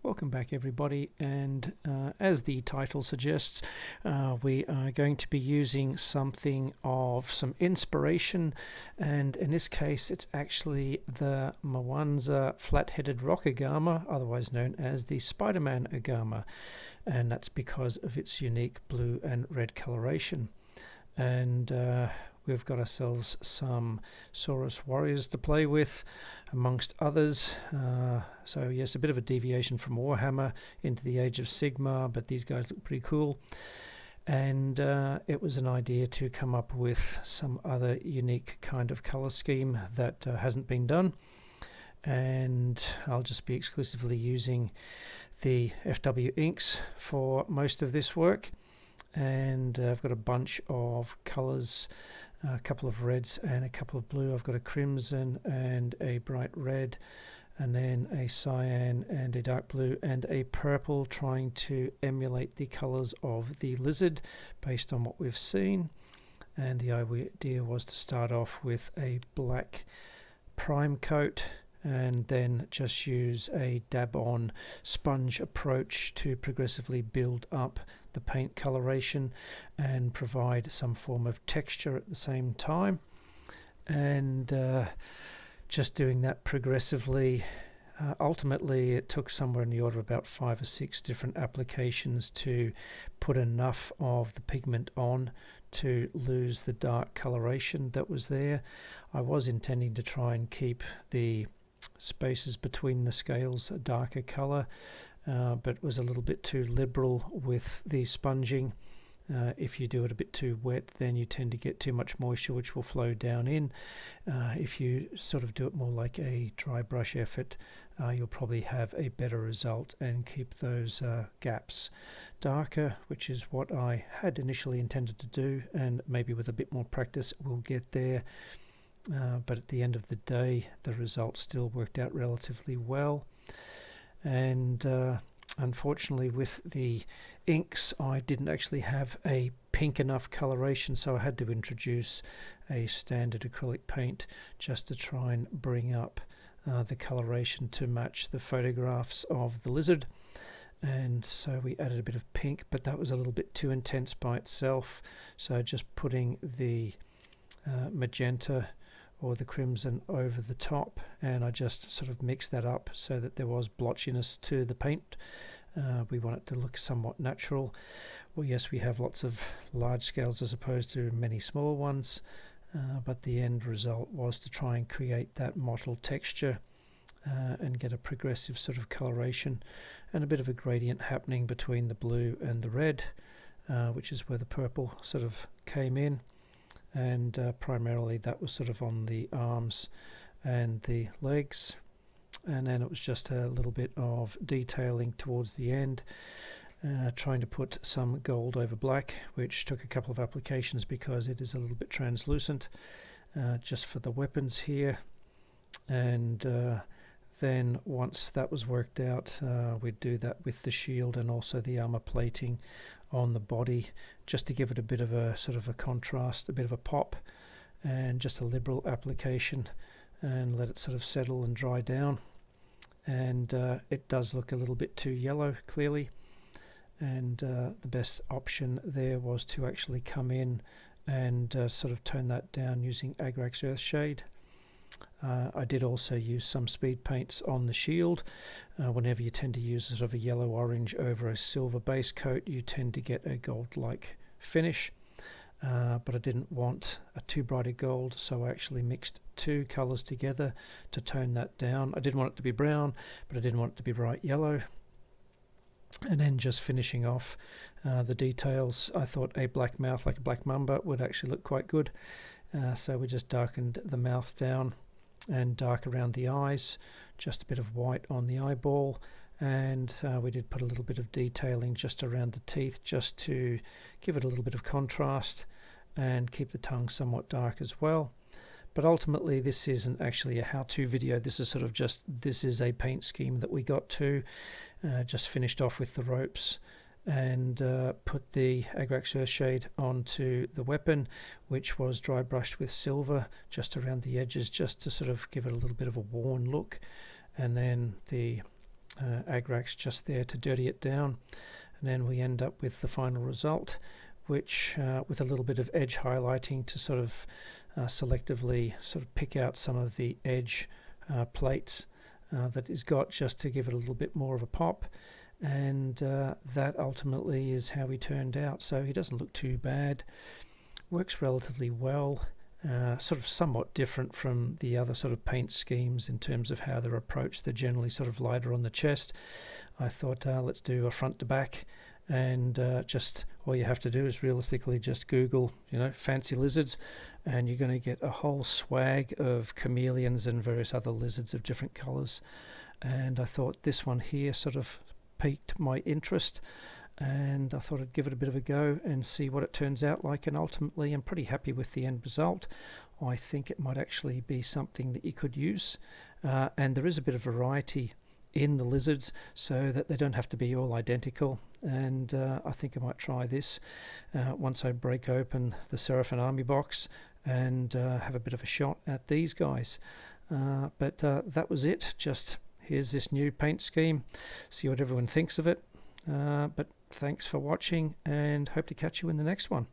Welcome back everybody, and as the title suggests, we are going to be using something of some inspiration, and in this case it's actually the Mwanza flat-headed rock Agama, otherwise known as the Spider-Man Agama, and that's because of its unique blue and red coloration. And we've got ourselves some Saurus Warriors to play with, amongst others. So yes, a bit of a deviation from Warhammer into the Age of Sigmar, but these guys look pretty cool. And it was an idea to come up with some other unique kind of color scheme that hasn't been done. And I'll just be exclusively using the FW inks for most of this work. And I've got a bunch of colors, a couple of reds and a couple of blue. I've got a crimson and a bright red, and then a cyan and a dark blue and a purple, trying to emulate the colors of the lizard based on what we've seen. And the idea was to start off with a black prime coat and then just use a dab-on sponge approach to progressively build up the paint coloration and provide some form of texture at the same time. And just doing that progressively, ultimately it took somewhere in the order of about 5 or 6 different applications to put enough of the pigment on to lose the dark coloration that was there. I was intending to try and keep the spaces between the scales a darker color, but was a little bit too liberal with the sponging. If you do it a bit too wet, then you tend to get too much moisture, which will flow down in. If you sort of do it more like a dry brush effort, you'll probably have a better result and keep those gaps darker, which is what I had initially intended to do, and maybe with a bit more practice we'll get there. But at the end of the day, the result still worked out relatively well. And unfortunately with the inks, I didn't actually have a pink enough coloration, so I had to introduce a standard acrylic paint just to try and bring up the coloration to match the photographs of the lizard. And so we added a bit of pink, but that was a little bit too intense by itself, so just putting the magenta or the crimson over the top, and I just sort of mixed that up so that there was blotchiness to the paint. We want it to look somewhat natural. Well, yes, we have lots of large scales as opposed to many small ones, but the end result was to try and create that mottled texture and get a progressive sort of coloration and a bit of a gradient happening between the blue and the red, which is where the purple sort of came in. And primarily that was sort of on the arms and the legs, and then it was just a little bit of detailing towards the end, trying to put some gold over black, which took a couple of applications because it is a little bit translucent, just for the weapons here. And then once that was worked out, we'd do that with the shield and also the armor plating on the body, just to give it a bit of a sort of a contrast, a bit of a pop, and just a liberal application, and let it sort of settle and dry down. And it does look a little bit too yellow clearly, and the best option there was to actually come in and sort of tone that down using Agrax Earthshade. I did also use some speed paints on the shield. Whenever you tend to use a sort of a yellow orange over a silver base coat, you tend to get a gold-like finish, but I didn't want a too bright a gold, so I actually mixed 2 colors together to tone that down. I didn't want it to be brown, but I didn't want it to be bright yellow. And then just finishing off the details, I thought a black mouth like a black mamba would actually look quite good. So we just darkened the mouth down and dark around the eyes, just a bit of white on the eyeball, and we did put a little bit of detailing just around the teeth, just to give it a little bit of contrast and keep the tongue somewhat dark as well. But ultimately this isn't actually a how-to video, this is sort of just, this is a paint scheme that we got to, just finished off with the ropes and put the Agrax Earthshade onto the weapon, which was dry brushed with silver just around the edges, just to sort of give it a little bit of a worn look. And then the Agrax just there to dirty it down, and then we end up with the final result, which with a little bit of edge highlighting to sort of selectively sort of pick out some of the edge plates that is got, just to give it a little bit more of a pop. And that ultimately is how he turned out. So he doesn't look too bad, works relatively well, sort of somewhat different from the other sort of paint schemes in terms of how they're approached. They're generally sort of lighter on the chest. I thought let's do a front to back, and just all you have to do is realistically just Google, you know, fancy lizards, and you're going to get a whole swag of chameleons and various other lizards of different colors. And I thought this one here sort of piqued my interest, and I thought I'd give it a bit of a go and see what it turns out like. And ultimately I'm pretty happy with the end result. I think it might actually be something that you could use, and there is a bit of variety in the lizards so that they don't have to be all identical. And I think I might try this once I break open the Seraphon army box and have a bit of a shot at these guys. But that was it. Just here's this new paint scheme, see what everyone thinks of it. But thanks for watching, and hope to catch you in the next one.